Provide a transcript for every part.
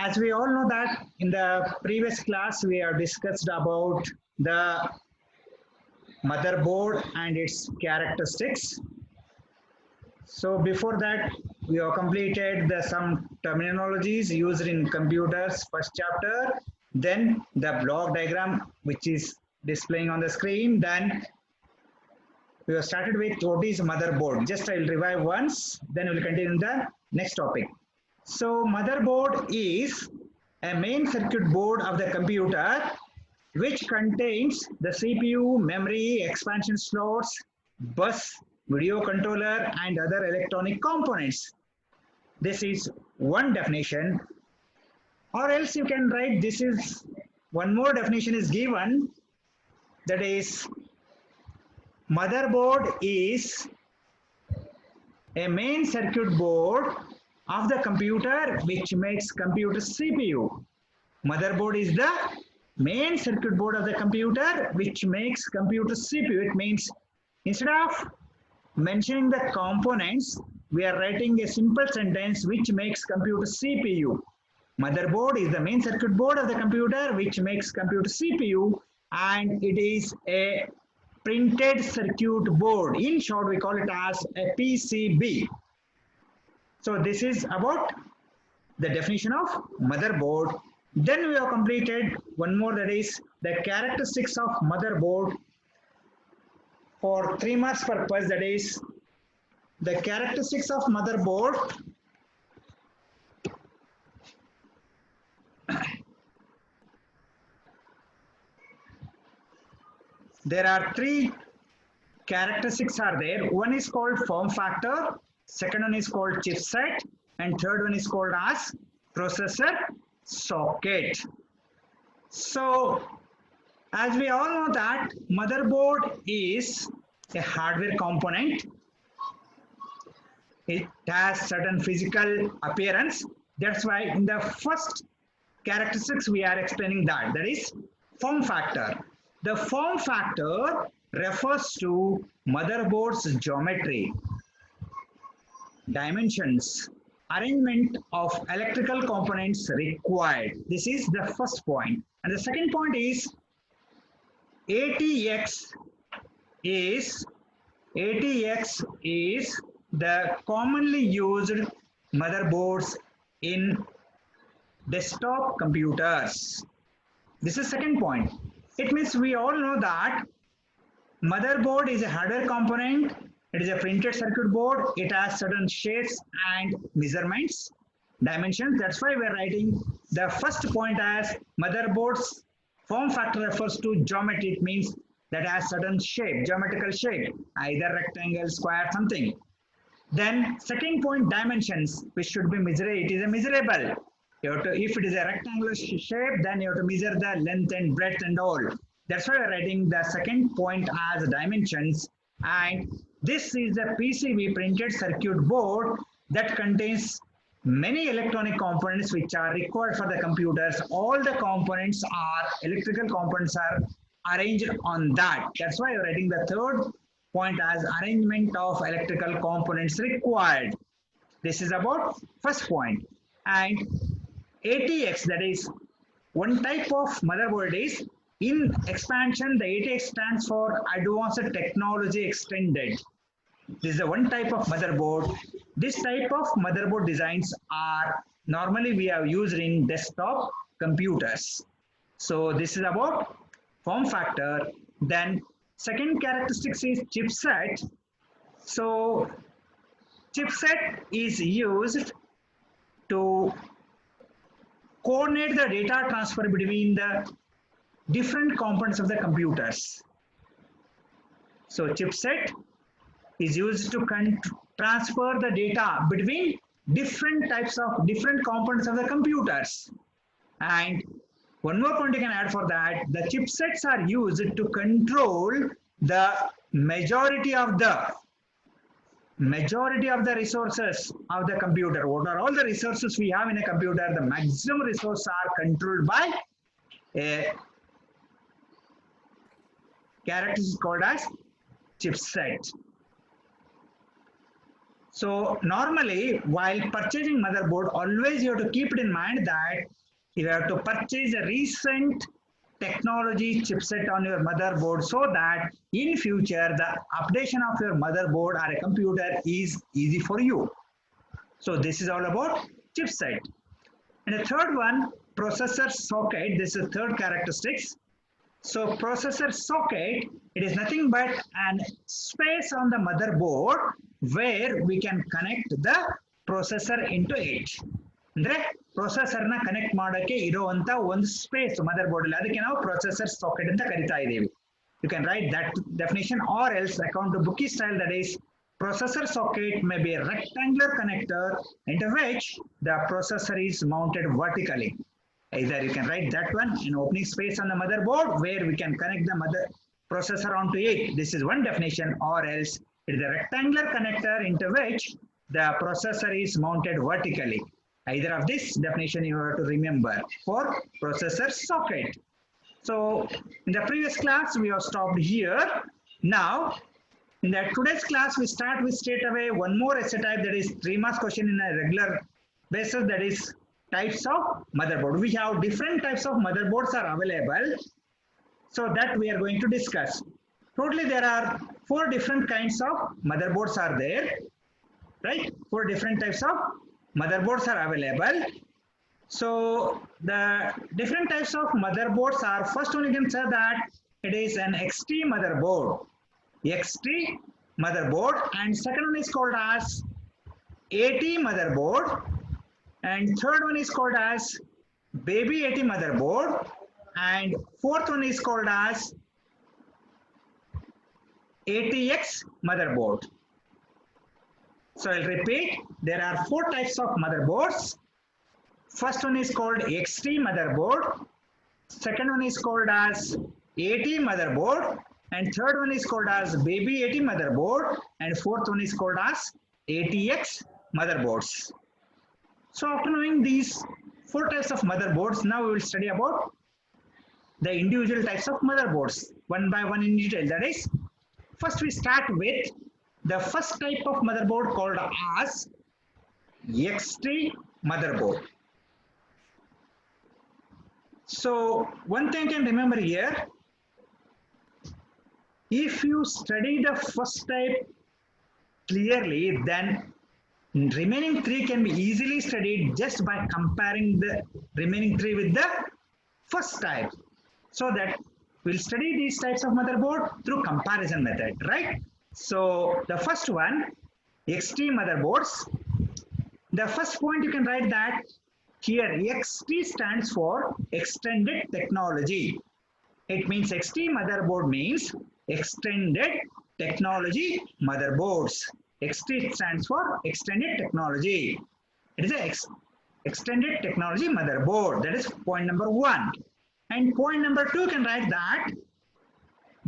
as we all know that in the previous class we have discussed about the motherboard and its characteristics. So before that we have completed some terminologies used in computers first chapter, then the block diagram which is displaying on the screen, then we have started with what is motherboard. Just I will revive once, then we will continue the next topic. So motherboard is a main circuit board of the computer which contains the CPU, memory, expansion slots, bus, video controller and other electronic components. This is one definition, or else you can write this is one more definition is given, that is motherboard is a main circuit board of the computer which makes computer CPU. Motherboard is the main circuit board of the computer which makes computer CPU. It means instead of mentioning the components, we are writing a simple sentence which makes computer CPU. Motherboard is the main circuit board of the computer which makes computer CPU, and it is a printed circuit board. In short, we call it as a PCB. So this is about the definition of motherboard. Then we have completed one more, that is the characteristics of motherboard for 3 marks purpose, that is the characteristics of motherboard. There are 3 characteristics are there. One is called form factor, second one is called chipset, and third one is called as processor socket. So as we all know that motherboard is a hardware component. It has certain physical appearance. That's why in the first characteristics we are explaining that is form factor. The form factor refers to motherboard's geometry, dimensions, arrangement of electrical components required. This is the first point. And the second point is ATX is the commonly used motherboards in desktop computers. This is second point. It means we all know that motherboard is a hardware component. It is a printed circuit board. It has certain shapes and measurements, dimensions. That's why we're writing the first point as motherboard's form factor refers to geometry. It means that has certain shape, geometrical shape, either rectangle, square, something. Then second point, dimensions, which should be measurable. It is a measurable. You have to, if it is a rectangular shape, then you have to measure the length and breadth and all. That's why we're writing the second point as dimensions. And this is the PCB, printed circuit board, that contains many electronic components which are required for the computers. All the components are electrical components are arranged on that. That's why you're writing the third point as arrangement of electrical components required. This is about first point. And ATX, that is one type of motherboard, is in expansion. The ATX stands for Advanced Technology Extended. This is the one type of motherboard. This type of motherboard designs are normally we have used in desktop computers. So this is about form factor. Then second characteristics is chipset. So chipset is used to coordinate the data transfer between the different components of the computers. So chipset is used to transfer the data between different components of the computers. And one more point you can add for that, the chipsets are used to control the majority of the resources of the computer. What are all the resources we have in a computer? The maximum resources are controlled by a characteristic called as chipset. So normally while purchasing motherboard, always you have to keep it in mind that you have to purchase a recent technology chipset on your motherboard so that in future the updation of your motherboard or a computer is easy for you. So this is all about chipset. And the third one, processor socket. This is third characteristics. So processor socket, it is nothing but an space on the motherboard where we can connect the processor into it. ಅಂದ್ರೆ ಪ್ರೊಸೆಸರ್ನ connect ಮಾಡೋಕೆ ಇರುವಂತ ಒಂದು space mother board ಅಲ್ಲಿ ಅದಕ್ಕೆ ನಾವು processor socket ಅಂತ ಕರಿತಾ ಇದ್ದೀವಿ. You can write that definition, or else according to Bookey style, that is processor socket may be a rectangular connector into which the processor is mounted vertically. Either you can write that one in opening space on the motherboard where we can connect the mother processor onto it. This is one definition, or else it is a rectangular connector into which the processor is mounted vertically. Either of this definition you have to remember for processor socket. So in the previous class we have stopped here. Now in the today's class we start with straight away one more essay type, that is 3 marks question in a regular basis, that is types of motherboard. We have different types of motherboards are available, so that we are going to discuss. Totally there are 4 different kinds of motherboards are there, right? 4 different types of motherboards are available. So the different types of motherboards are, first one you can say that it is an XT motherboard, XT motherboard, and second one is called as AT motherboard, and third one is called as baby AT motherboard, and fourth one is called as ATX motherboard. So I'll repeat, there are 4 types of motherboards. First one is called XT motherboard, second one is called as AT motherboard, and third one is called as baby AT motherboard, and fourth one is called as ATX motherboards. So after knowing these 4 types of motherboards, now we will study about the individual types of motherboards one by one in detail. That is, first we start with the first type of motherboard called as XT motherboard. So one thing you can remember here, if you study the first type clearly, then remaining 3 can be easily studied just by comparing the remaining 3 with the first type. So that we'll study these types of motherboard through comparison method, right? So the first one, XT motherboards. The first point you can write that here XT stands for extended technology. It means XT motherboard means extended technology motherboards. XT stands for extended technology. It is a extended technology motherboard. That is point number 1. And point number 2 you can write that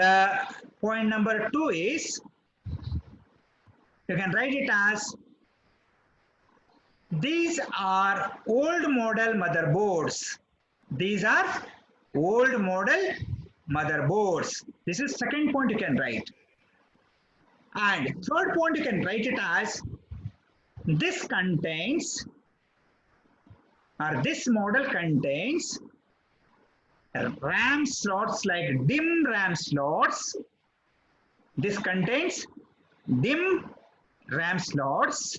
the point number 2 is, you can write it as, these are old model motherboards. These are old model motherboards. This is second point you can write. And third point you can write it as, this contains, or this model contains RAM slots like DIMM RAM slots. This contains DIMM RAM slots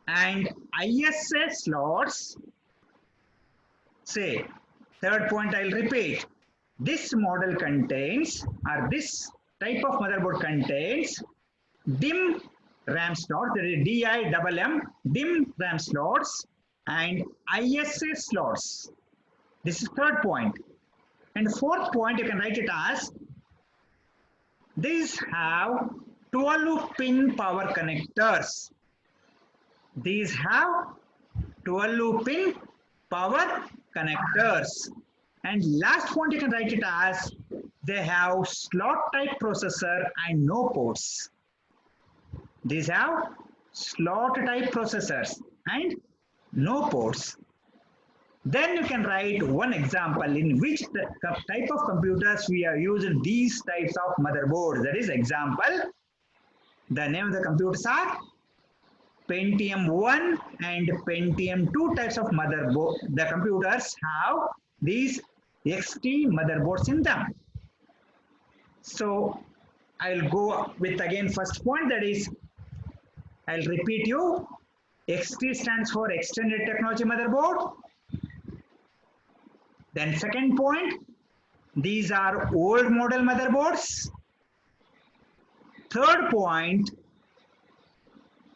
and ISA slots. Say, third point I'll repeat. This model contains, or this type of motherboard contains DIMM RAM slots, that is DIMM, DIMM RAM slots and ISA slots. This is third point. And fourth point you can write it as, these have 12-pin power connectors. These have 12-pin power connectors. And last point you can write it as, they have slot type processor and no ports. These have slot type processors and no ports. Then you can write one example in which type of computers we are using these types of motherboards. That is example, the name of the computers are Pentium 1 and Pentium 2 types of motherboard. The computers have these XT motherboards in them. So I'll go with again first point, that is, I'll repeat you. XT stands for Extended Technology Motherboard. Then second point, these are old model motherboards. Third point,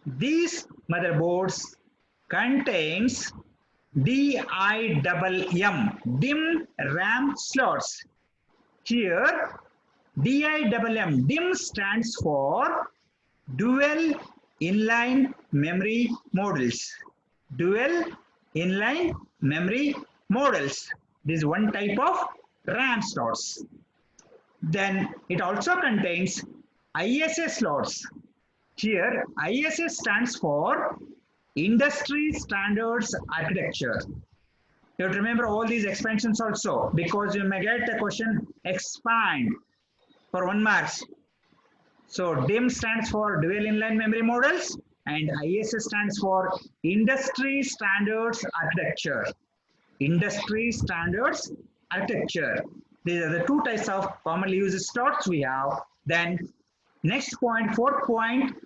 these motherboards contains DIMM RAM slots. Here DIMM stands for dual inline memory modules. Dual inline memory modules. This is one type of RAM slots. Then it also contains ISA slots. Here ISA stands for Industry Standards Architecture. You have to remember all these expansions also, because you may get a question expand for 1 marks. So DIMM stands for Dual Inline Memory Models and ISA stands for Industry Standards Architecture. Industry Standards Architecture. These are the two types of commonly used slots we have. Then next point, fourth point,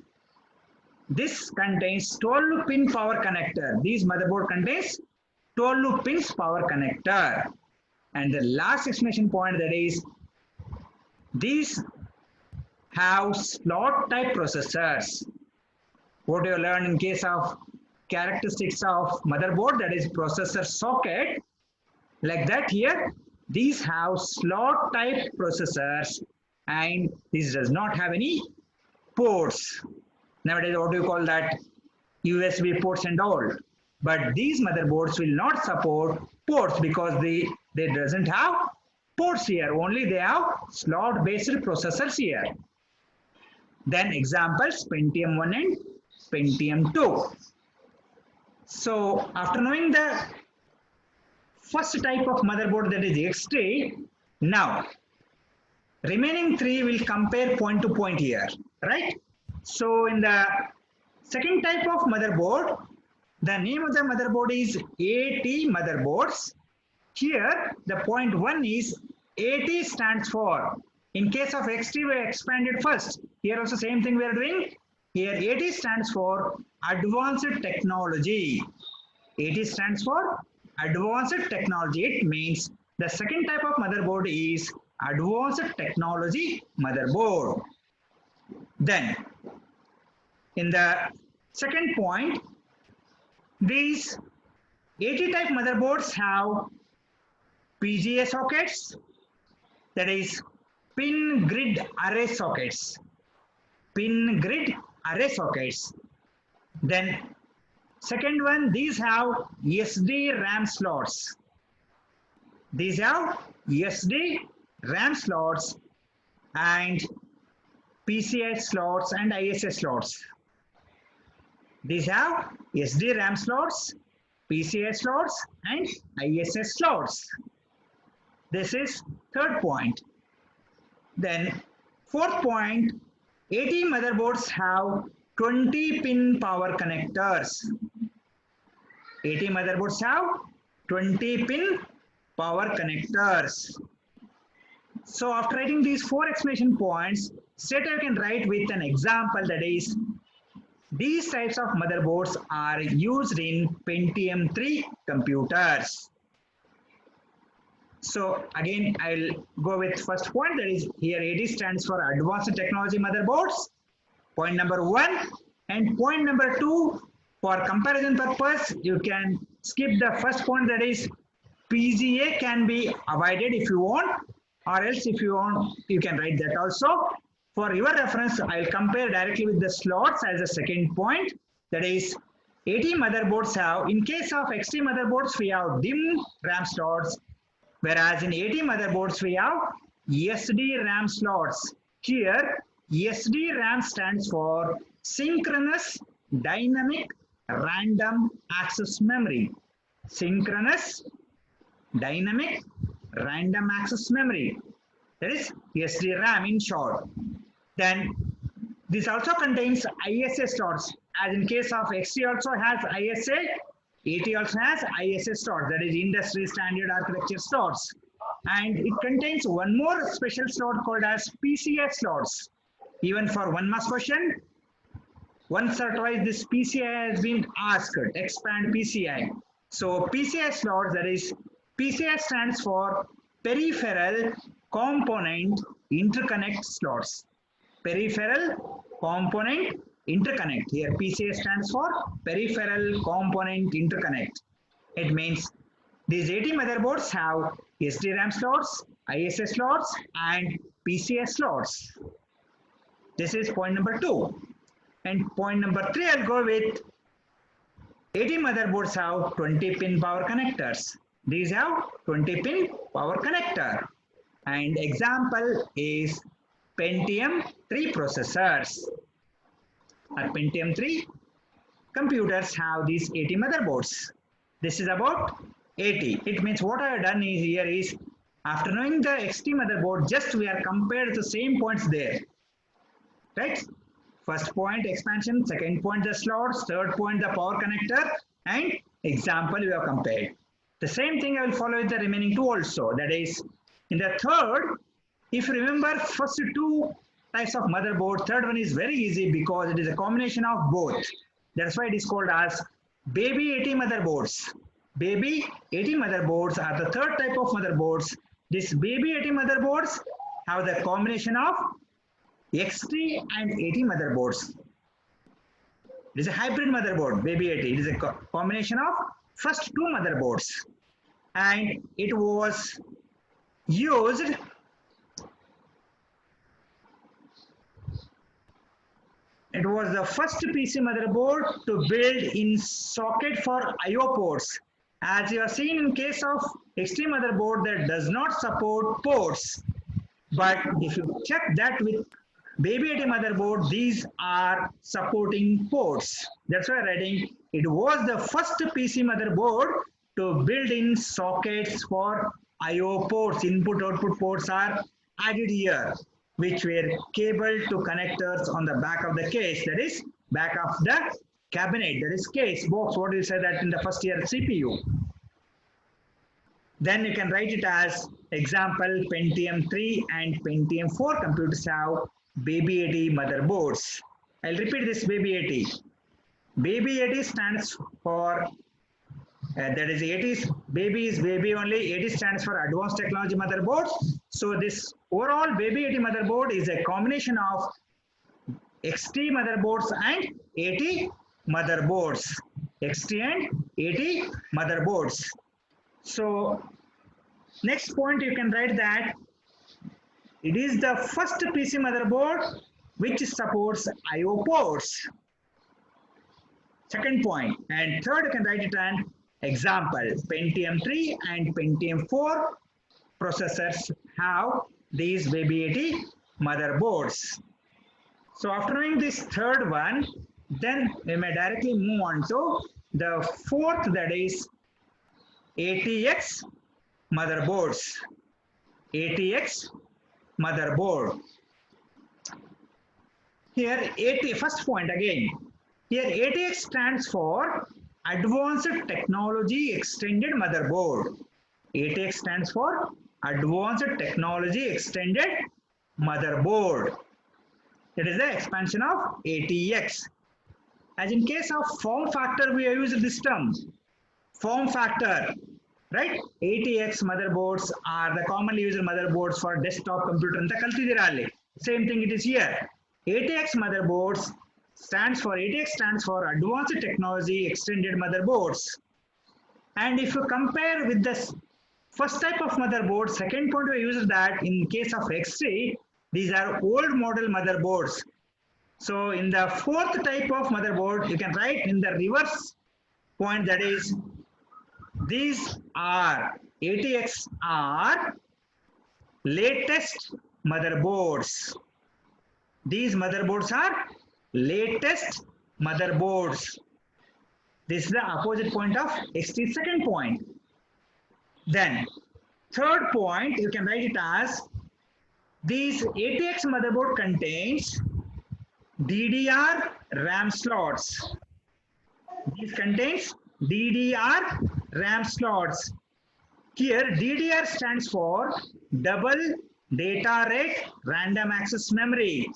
this contains 12-pin power connector. This motherboard contains 12 pins power connector. And the last explanation point, that is, these have slot type processors. What you learn in case of characteristics of motherboard, that is processor socket, like that here, these have slot type processors and this does not have any ports. Nowadays, what do you call that? USB ports and all. But these motherboards will not support ports because they doesn't have ports here. Only they have slot based processors here. Then examples, Pentium 1 and Pentium 2. So after knowing the first type of motherboard, that is XT, now remaining three will compare point to point here, right? So in the second type of motherboard, the name of the motherboard is AT motherboards. Here the point 1 is AT stands for, in case of XT we expanded first. Here also same thing we are doing. Here AT stands for Advanced Technology. AT stands for Advanced Technology. It means the second type of motherboard is Advanced Technology motherboard. Then in the second point, these AT type motherboards have PGA sockets, that is pin grid array sockets. Pin grid array sockets. Then second one, these have SD RAM slots. These have SD RAM slots and PCI slots and ISA slots. These have SD RAM slots, PCI slots and ISA slots. This is third point. Then fourth point, AT motherboards have 20-pin power connectors. AT motherboards have 20-pin power connectors. So after writing these 4 explanation points, straight I can write with an example, that is, these types of motherboards are used in Pentium 3 computers. So again, I'll go with first point, that is, here AT stands for Advanced Technology Motherboards. Point number 1, and point number 2, for comparison purpose, you can skip the first point, that is, PGA can be avoided if you want, or else if you want, you can write that also. For your reference, I'll compare directly with the slots as a second point. That is, AT motherboards have, in case of XT motherboards, we have DIMM RAM slots, whereas in AT motherboards, we have SD RAM slots. Here, SD RAM stands for Synchronous Dynamic Random Access Memory. Synchronous Dynamic Random Access Memory. That is SD RAM in short. Then This also contains ISA slots. As in case of XT also has ISA, AT also has ISA slots, that is Industry Standard Architecture slots. And it contains one more special slot called as PCI slots. Even for one mass question, once or twice this PCI has been asked, expand PCI. So PCI slots, that is PCI stands for Peripheral Component Interconnect slots. Peripheral Component Interconnect. Here PCI stands for Peripheral Component Interconnect. It means these 80 motherboards have SDRAM slots, ISA slots, and PCI slots. This is point number 2. And point number 3, I'll go with 80 motherboards have 20-pin power connectors. These have 20-pin power connector. And example is Pentium 3 processors. At Pentium 3, computers have these 80 motherboards. This is about 80. It means what I have done here is, after knowing the XT motherboard, just we are compared the same points there. Right? First point expansion, second point the slots, third point the power connector, and example we have compared. The same thing I will follow with the remaining two also. That is, in the third, if you remember first two types of motherboard, third one is very easy because it is a combination of both. That's why it is called as baby 80 motherboards. Baby 80 motherboards are the third type of motherboards. This baby 80 motherboards have the combination of XT and 80 motherboards. It is a hybrid motherboard, baby 80. It is a combination of first two motherboards. And it was used It was the first PC motherboard to build in socket for IO ports. As you have seen in case of XT motherboard that does not support ports. But if you check that with baby 80 motherboard, these are supporting ports. That's why I'm writing it was the first PC motherboard to build in sockets for IO ports. Input-output ports are added here, which were cabled to connectors on the back of the case, that is back of the cabinet, that is case box, what you say that in the first year CPU. Then you can write it as example Pentium 3 and Pentium 4 computers have baby 80 motherboards. I'll repeat this baby 80. Baby 80 stands for that is 80s, baby is baby only, 80 stands for advanced technology motherboards. So this overall baby 80 motherboard is a combination of XT motherboards and 80 motherboards. XT and 80 motherboards. So next point you can write that it is the first PC motherboard which supports IO ports. Second point. And third you can write it an example. Pentium 3 and Pentium 4 processors have these baby 80 motherboards. So after knowing this third one, then we may directly move on to the fourth, that is ATX motherboards. ATX motherboard. Here first point again. Here ATX stands for Advanced Technology Extended Motherboard. ATX stands for Advanced Technology Extended Motherboard. That is the expansion of ATX. As in case of form factor, we have used this term. Form factor, right? ATX motherboards are the commonly used motherboards for desktop computer. Same thing it is here. ATX motherboards stands for Advanced Technology Extended Motherboards. And if you compare with the first type of motherboard, second point we use that in case of XT, these are old model motherboards. So in the fourth type of motherboard, you can write in the reverse point, that is these are ATX are latest motherboards. These motherboards are latest motherboards. This is the opposite point of XT, second point. Then third point, you can write it as these ATX motherboard contains DDR RAM slots. This contains DDR RAM slots. Here DDR stands for double data rate random access memory.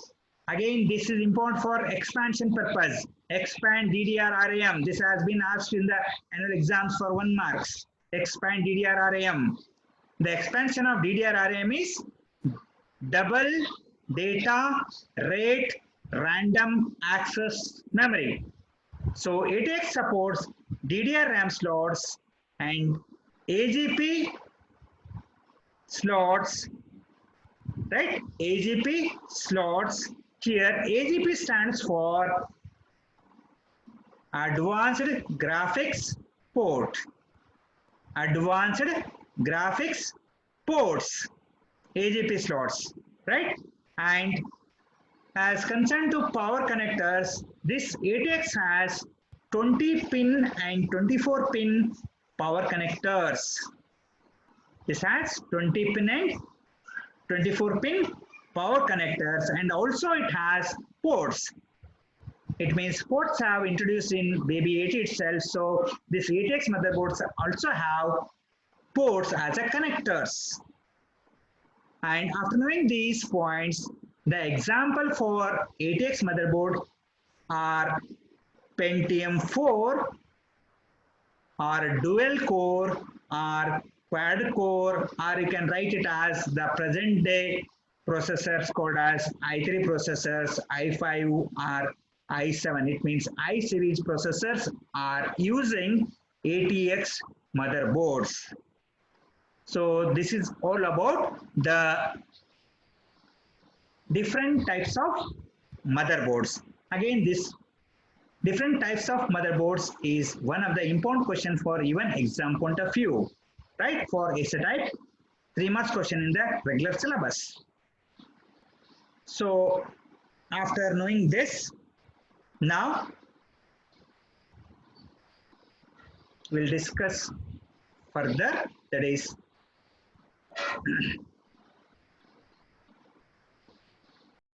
Again, this is important for expansion purpose. Expand DDR RAM. This has been asked in the annual exams for 1 marks. Expand DDR RAM. The expansion of DDR RAM is double data rate random access memory. So ATX supports DDR RAM slots and AGP slots, right? AGP slots. Here AGP stands for Advanced Graphics Port. Advanced Graphics Ports. AGP slots, right? And as concerned to power connectors, this ATX has 20 pin and 24 pin power connectors. This has 20 pin and 24 pin power connectors, and also it has ports. It means ports have introduced in baby 80 itself. So this ATX motherboards also have ports as a connectors. And after knowing these points, the example for ATX motherboard are Pentium 4 or dual core or quad core, or you can write it as the present day processors called as i3 processors, i5 or i7. It means I series processors are using ATX motherboards. So this is all about the different types of motherboards. Again, this different types of motherboards is one of the important question for even exam point of view, right? For essay type, 3 marks question in the regular syllabus. So after knowing this, now we'll discuss further, that is